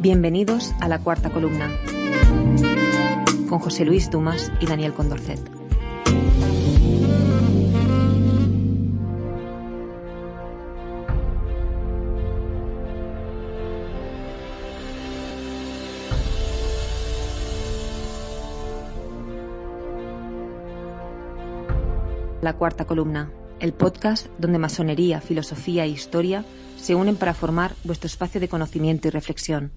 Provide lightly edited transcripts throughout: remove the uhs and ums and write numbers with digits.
Bienvenidos a La Cuarta Columna, con José Luis Dumas y Daniel Condorcet. La Cuarta Columna, el podcast donde masonería, filosofía e historia se unen para formar vuestro espacio de conocimiento y reflexión.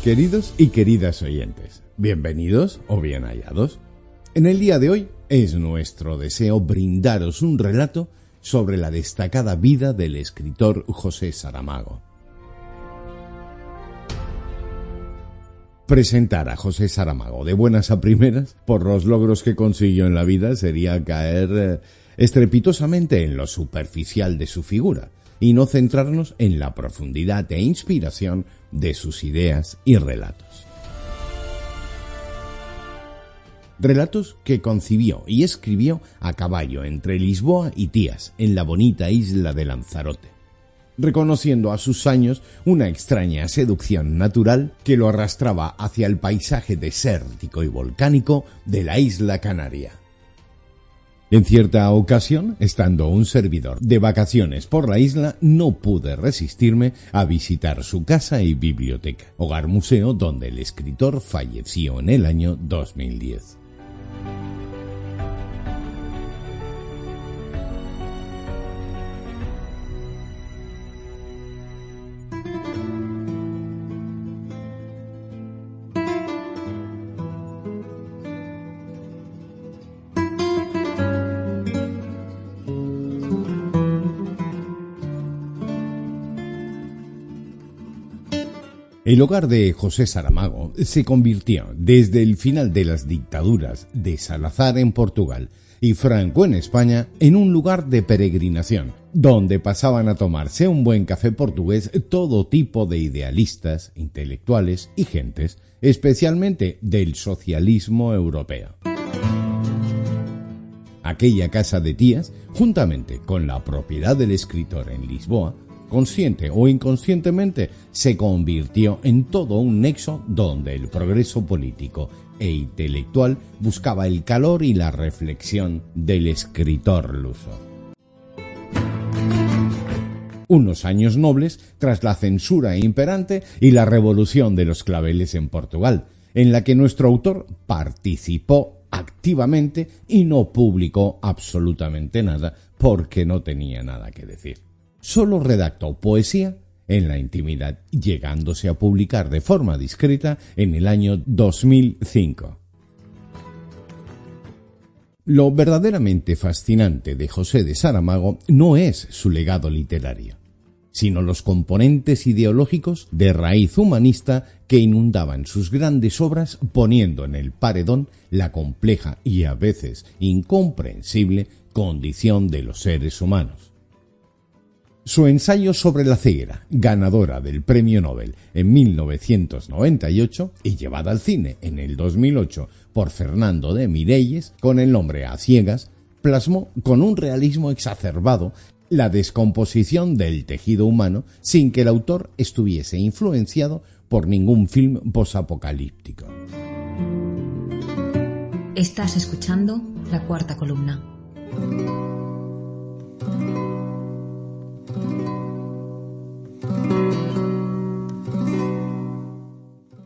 Queridos y queridas oyentes, bienvenidos o bien hallados. En el día de hoy es nuestro deseo brindaros un relato sobre la destacada vida del escritor José Saramago. Presentar a José Saramago de buenas a primeras por los logros que consiguió en la vida sería caer estrepitosamente en lo superficial de su figura y no centrarnos en la profundidad e inspiración de sus ideas y relatos. Relatos que concibió y escribió a caballo entre Lisboa y Tías, en la bonita isla de Lanzarote, reconociendo a sus años una extraña seducción natural que lo arrastraba hacia el paisaje desértico y volcánico de la isla Canaria. En cierta ocasión, estando un servidor de vacaciones por la isla, no pude resistirme a visitar su casa y biblioteca, hogar museo donde el escritor falleció en el año 2010. El hogar de José Saramago se convirtió, desde el final de las dictaduras de Salazar en Portugal y Franco en España, en un lugar de peregrinación, donde pasaban a tomarse un buen café portugués todo tipo de idealistas, intelectuales y gentes, especialmente del socialismo europeo. Aquella casa de Tías, juntamente con la propiedad del escritor en Lisboa, consciente o inconscientemente, se convirtió en todo un nexo donde el progreso político e intelectual buscaba el calor y la reflexión del escritor luso. Unos años nobles tras la censura imperante y la revolución de los claveles en Portugal, en la que nuestro autor participó activamente y no publicó absolutamente nada porque no tenía nada que decir. Solo redactó poesía en la intimidad, llegándose a publicar de forma discreta en el año 2005. Lo verdaderamente fascinante de José de Saramago no es su legado literario, sino los componentes ideológicos de raíz humanista que inundaban sus grandes obras, poniendo en el paredón la compleja y a veces incomprensible condición de los seres humanos. Su ensayo sobre la ceguera, ganadora del Premio Nobel en 1998 y llevada al cine en el 2008 por Fernando de Mirelles con el nombre A ciegas, plasmó con un realismo exacerbado la descomposición del tejido humano sin que el autor estuviese influenciado por ningún film posapocalíptico. Estás escuchando La Cuarta Columna.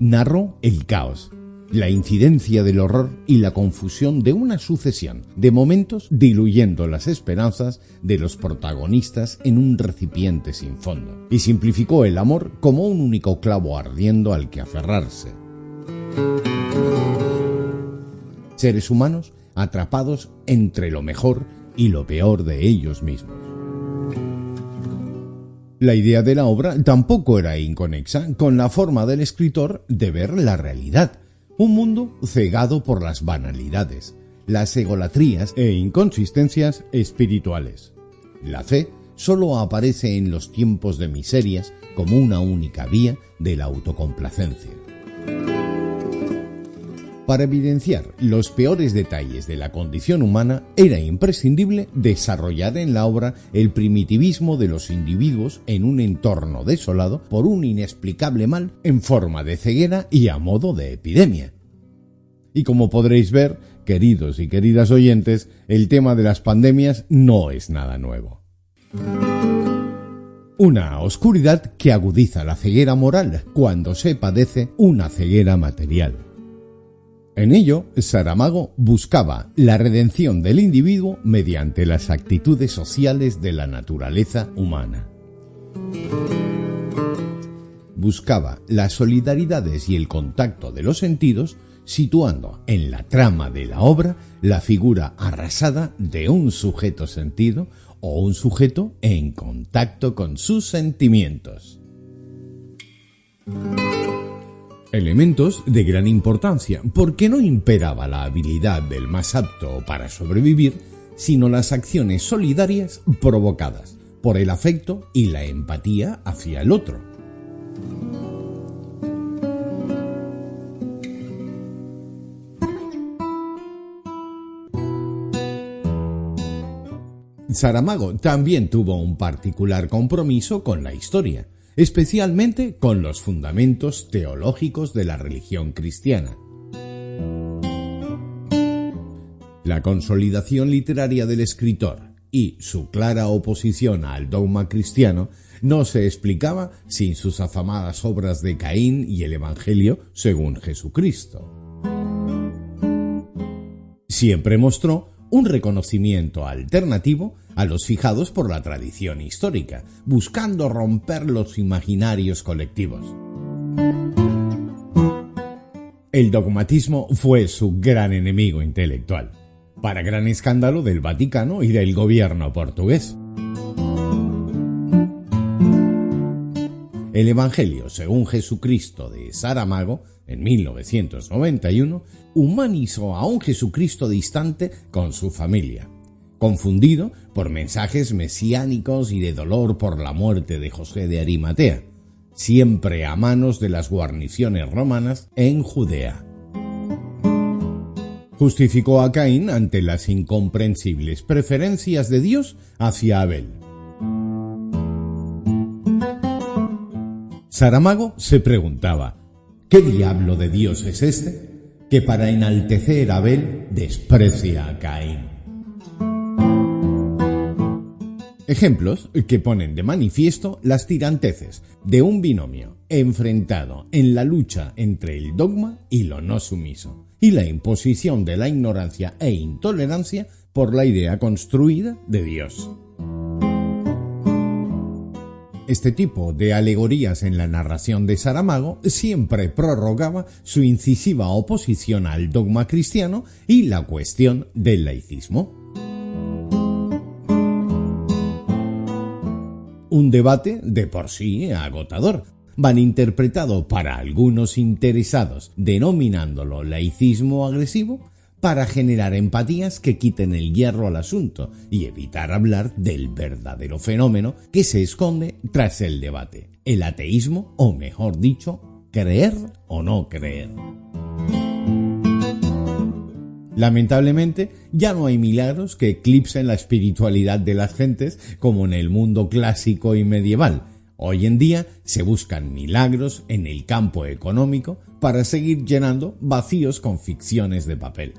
Narró el caos, la incidencia del horror y la confusión de una sucesión de momentos, diluyendo las esperanzas de los protagonistas en un recipiente sin fondo, y simplificó el amor como un único clavo ardiendo al que aferrarse. seres humanos atrapados entre lo mejor y lo peor de ellos mismos. La idea de la obra tampoco era inconexa con la forma del escritor de ver la realidad, un mundo cegado por las banalidades, las egolatrías e inconsistencias espirituales. La fe solo aparece en los tiempos de miserias como una única vía de la autocomplacencia. Para evidenciar los peores detalles de la condición humana, era imprescindible desarrollar en la obra el primitivismo de los individuos en un entorno desolado por un inexplicable mal en forma de ceguera y a modo de epidemia. Y como podréis ver, queridos y queridas oyentes, el tema de las pandemias no es nada nuevo. Una oscuridad que agudiza la ceguera moral cuando se padece una ceguera material. En ello, Saramago buscaba la redención del individuo mediante las actitudes sociales de la naturaleza humana. Buscaba las solidaridades y el contacto de los sentidos, situando en la trama de la obra la figura arrasada de un sujeto sentido o un sujeto en contacto con sus sentimientos. Elementos de gran importancia, porque no imperaba la habilidad del más apto para sobrevivir, sino las acciones solidarias provocadas por el afecto y la empatía hacia el otro. Saramago también tuvo un particular compromiso con la historia, especialmente con los fundamentos teológicos de la religión cristiana. La consolidación literaria del escritor y su clara oposición al dogma cristiano no se explicaba sin sus afamadas obras de Caín y el Evangelio según Jesucristo. Siempre mostró un reconocimiento alternativo a los fijados por la tradición histórica, buscando romper los imaginarios colectivos. El dogmatismo fue su gran enemigo intelectual, para gran escándalo del Vaticano y del gobierno portugués. El Evangelio según Jesucristo de Saramago, en 1991, humanizó a un Jesucristo distante con su familia, confundido por mensajes mesiánicos y de dolor por la muerte de José de Arimatea, siempre a manos de las guarniciones romanas en Judea. Justificó a Caín ante las incomprensibles preferencias de Dios hacia Abel. Saramago se preguntaba, ¿qué diablo de Dios es este que para enaltecer a Abel desprecia a Caín? Ejemplos que ponen de manifiesto las tiranteces de un binomio enfrentado en la lucha entre el dogma y lo no sumiso, y la imposición de la ignorancia e intolerancia por la idea construida de Dios. Este tipo de alegorías en la narración de Saramago siempre prorrogaba su incisiva oposición al dogma cristiano y la cuestión del laicismo. Un debate de por sí agotador, malinterpretado para algunos interesados, denominándolo laicismo agresivo, para generar empatías que quiten el hierro al asunto y evitar hablar del verdadero fenómeno que se esconde tras el debate, el ateísmo, o mejor dicho, creer o no creer. Lamentablemente, ya no hay milagros que eclipsen la espiritualidad de las gentes como en el mundo clásico y medieval. Hoy en día se buscan milagros en el campo económico para seguir llenando vacíos con ficciones de papel.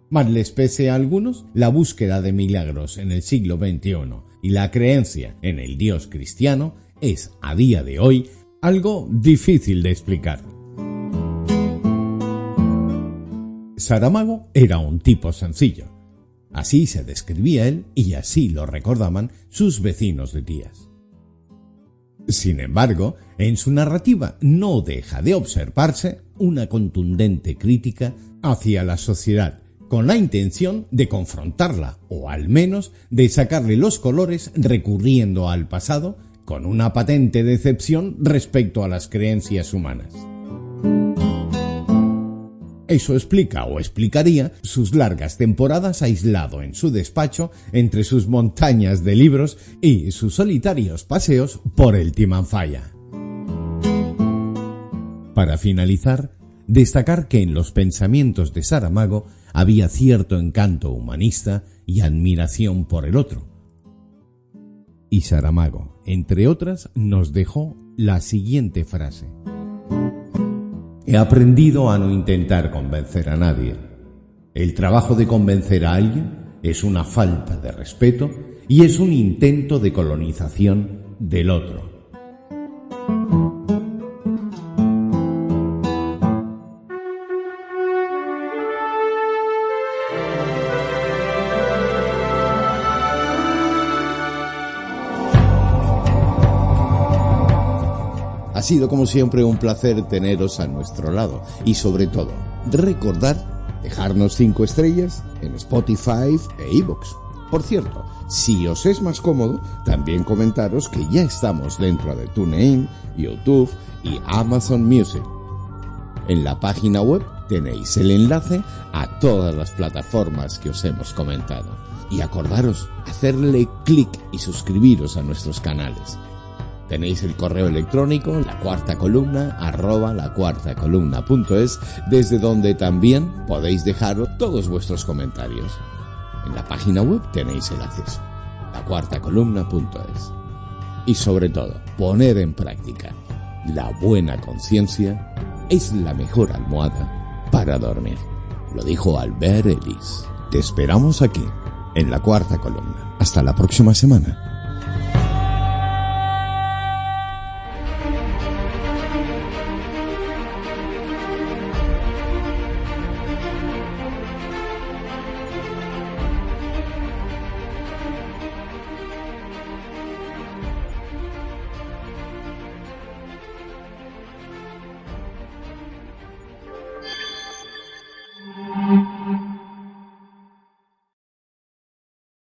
Más les pese a algunos, la búsqueda de milagros en el siglo XXI y la creencia en el Dios cristiano es, a día de hoy, algo difícil de explicar. Saramago era un tipo sencillo. Así se describía él y así lo recordaban sus vecinos de Tías. Sin embargo, en su narrativa no deja de observarse una contundente crítica hacia la sociedad, con la intención de confrontarla, o al menos de sacarle los colores recurriendo al pasado, con una patente decepción respecto a las creencias humanas. Eso explica o explicaría sus largas temporadas aislado en su despacho entre sus montañas de libros y sus solitarios paseos por el Timanfaya. Para finalizar, destacar que en los pensamientos de Saramago había cierto encanto humanista y admiración por el otro. Y Saramago, entre otras, nos dejó la siguiente frase: he aprendido a no intentar convencer a nadie. El trabajo de convencer a alguien es una falta de respeto y es un intento de colonización del otro. Ha sido como siempre un placer teneros a nuestro lado y sobre todo recordar dejarnos 5 estrellas en Spotify e iVoox. Por cierto, si os es más cómodo, también comentaros que ya estamos dentro de TuneIn, YouTube y Amazon Music. En la página web tenéis el enlace a todas las plataformas que os hemos comentado. Y acordaros, hacerle clic y suscribiros a nuestros canales. Tenéis el correo electrónico lacuartacolumna@lacuartacolumna.es, desde donde también podéis dejar todos vuestros comentarios. En la página web tenéis el acceso, lacuartacolumna.es. Y sobre todo, poner en práctica la buena conciencia es la mejor almohada para dormir. Lo dijo Albert Ellis. Te esperamos aquí, en La Cuarta Columna. Hasta la próxima semana.